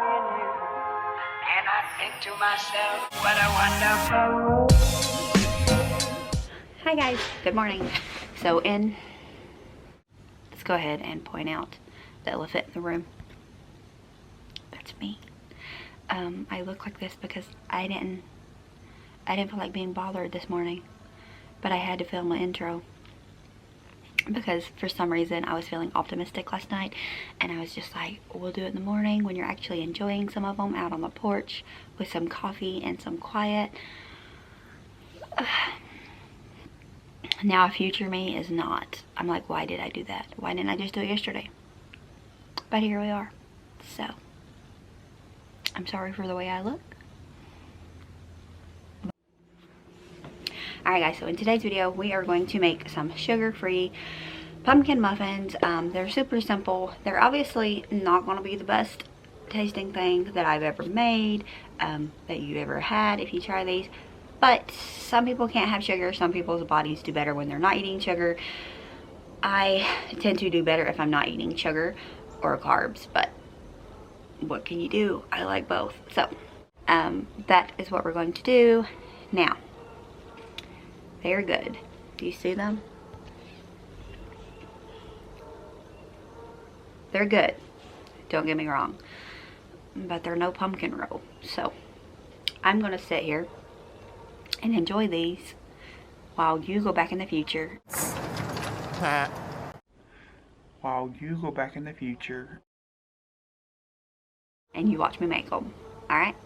And I think to myself, what a wonderful world. Hi guys, good morning. So let's go ahead and point out the elephant in the room. That's me. I look like this because I didn't feel like being bothered this morning, but I had to film my intro because for some reason I was feeling optimistic last night, and I was just like, we'll do it in the morning when you're actually enjoying some of them out on the porch with some coffee and some quiet. Now future me is not. I'm like, why did I do that? Why didn't I just do it yesterday? But here we are. So I'm sorry for the way I look. Alright guys, so in today's video we are going to make some sugar-free pumpkin muffins. They're super simple. They're obviously not going to be the best tasting thing that I've ever made, that you've ever had if you try these. But some people can't have sugar. Some people's bodies do better when they're not eating sugar. I tend to do better if I'm not eating sugar or carbs, but what can you do? I like both. So that is what we're going to do now. They're good. Do you see them? They're good. Don't get me wrong. But they're no pumpkin roll. So I'm going to sit here and enjoy these while you go back in the future. While you go back in the future. And you watch me make them. Alright?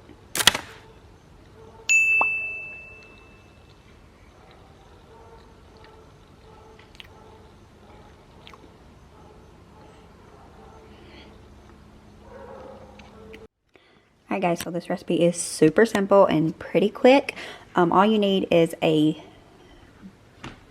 Alright guys, so this recipe is super simple and pretty quick. All you need is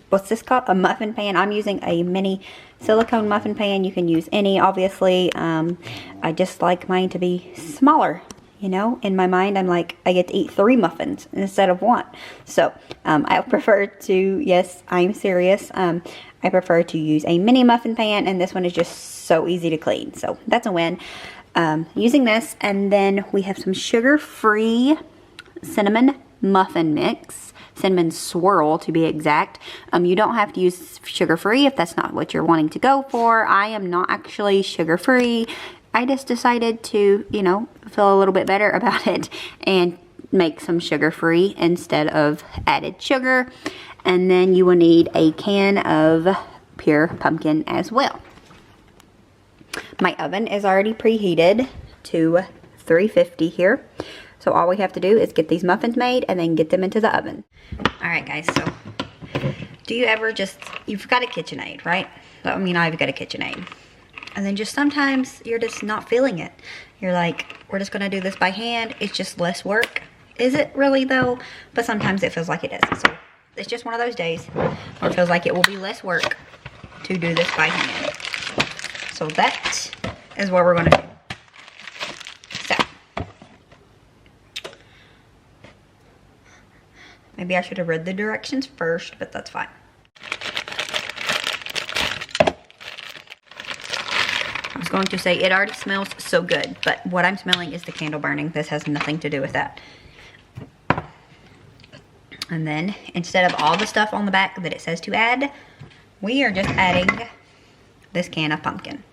what's this called? A muffin pan. I'm using a mini silicone muffin pan. You can use any, obviously. I just like mine to be smaller. You know, in my mind, I'm like, I get to eat 3 muffins instead of 1. So, I prefer to, yes, I'm serious. I prefer to use a mini muffin pan, and this one is just so easy to clean. So, that's a win. Using this, and then we have some sugar-free cinnamon muffin mix, cinnamon swirl to be exact. You don't have to use sugar-free if that's not what you're wanting to go for. I am not actually sugar-free. I just decided to, you know, feel a little bit better about it and make some sugar-free instead of added sugar. And then you will need a can of pure pumpkin as well. My oven is already preheated to 350 here. So all we have to do is get these muffins made and then get them into the oven. Alright guys, so do you ever you've got a KitchenAid, right? I mean, I've got a KitchenAid. And then just sometimes you're just not feeling it. You're like, we're just going to do this by hand. It's just less work. Is it really though? But sometimes it feels like it is. So it's just one of those days where it feels like it will be less work to do this by hand. So that is what we're going to do. So, maybe I should have read the directions first, but that's fine. I was going to say it already smells so good, but what I'm smelling is the candle burning. This has nothing to do with that. And then instead of all the stuff on the back that it says to add, we are just adding this can of pumpkin.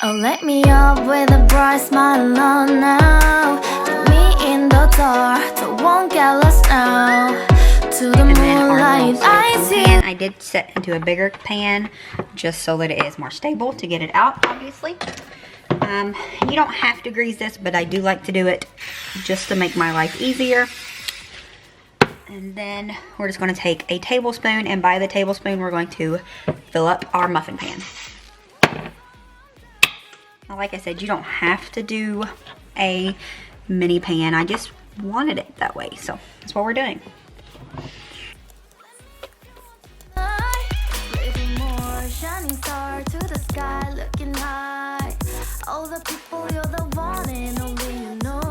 Oh, let me up with a bright smile on now. Put me in the dark, so won't get lost now. To the moonlight, I see. I did set into a bigger pan just so that it is more stable to get it out, obviously. You don't have to grease this, but I do like to do it just to make my life easier. And then we're just going to take a tablespoon, and by the tablespoon we're going to fill up our muffin pan. Now, like I said, you don't have to do a mini pan. I just wanted it that way, so that's what we're doing. Living more, shining star to the sky, looking high. All the people, you're the one and only you know.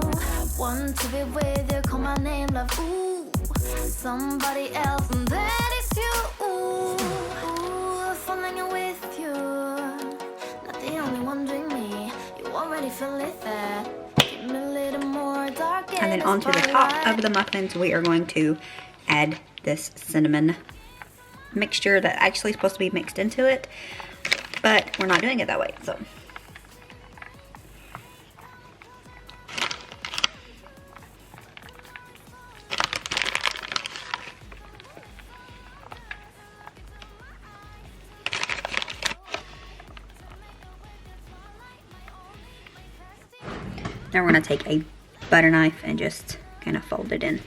Want to be with you, call my name, love. Ooh, somebody else, and that is you. Ooh, falling with you. Not the only one doing me. You already feel it there. Give me a little more dark. And then onto the top of the muffins, we are going to add this cinnamon mixture that actually is supposed to be mixed into it, but we're not doing it that way, so. Now we're going to take a butter knife and just kind of fold it in.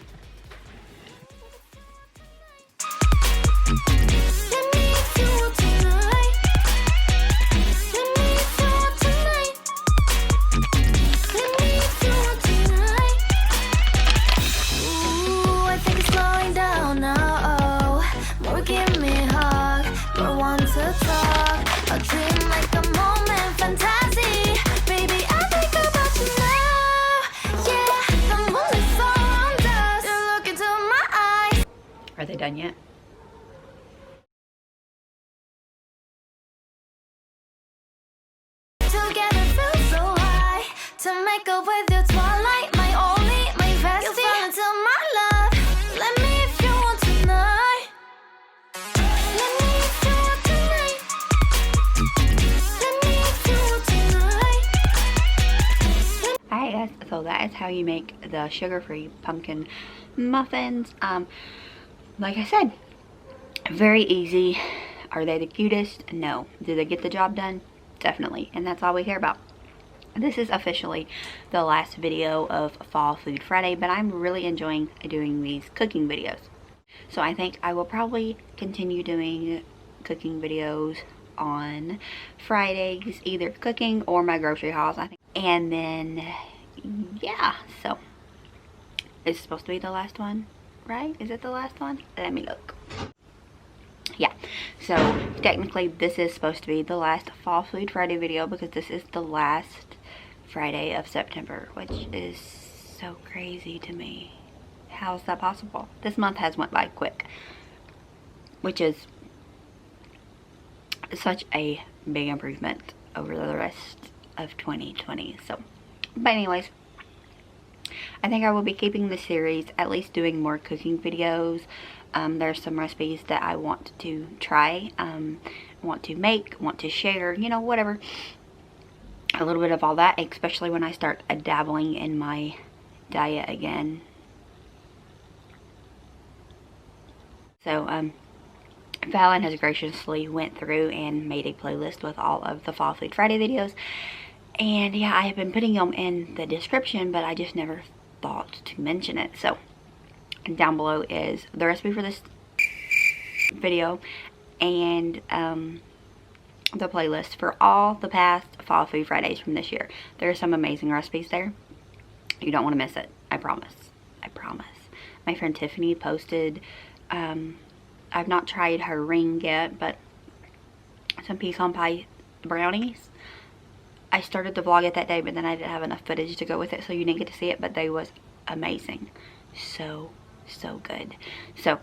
Are they done yet? Together feel so high. To make up with your twilight, my only, my bestie. You fall into my love. Let me if you want tonight. Let me if you want tonight. Let me if you want tonight. Alright guys, so that is how you make the sugar-free pumpkin muffins. Like I said, very easy. Are they the cutest? No. Do they get the job done? Definitely. And that's all we care about. This is officially the last video of Fall Food Friday, but I'm really enjoying doing these cooking videos. So I think I will probably continue doing cooking videos on Fridays, either cooking or my grocery hauls, I think. And then, yeah, so it's supposed to be the last one. Right? Is it the last one? Let me look. Yeah. So technically this is supposed to be the last Fall Food Friday video because this is the last Friday of September, which is so crazy to me. How is that possible? This month has went by quick, which is such a big improvement over the rest of 2020. So, but anyways, I think I will be keeping the series, at least doing more cooking videos. There's some recipes that I want to try, want to make, want to share, you know, whatever. A little bit of all that, especially when I start dabbling in my diet again. So, Fallon has graciously went through and made a playlist with all of the Fall Food Friday videos. And yeah, I have been putting them in the description, but I just never thought to mention it. So down below is the recipe for this video and the playlist for all the past Fall Food Fridays from this year. There are some amazing recipes there. You don't want to miss it. I promise. I promise. My friend Tiffany posted, I've not tried her ring yet, but some pecan pie brownies. I started to vlog it that day, but then I didn't have enough footage to go with it, so you didn't get to see it, but they was amazing. So good. So,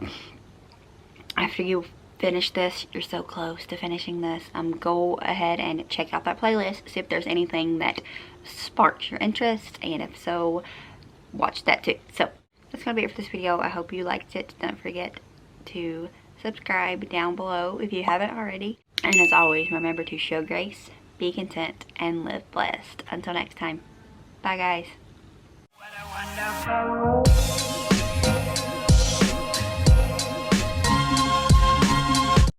after you finish this, you're so close to finishing this, go ahead and check out that playlist, see if there's anything that sparks your interest, and if so, watch that too. So, that's going to be it for this video. I hope you liked it. Don't forget to subscribe down below if you haven't already. And as always, remember to show grace, be content, and live blessed. Until next time. Bye, guys. What a wonderful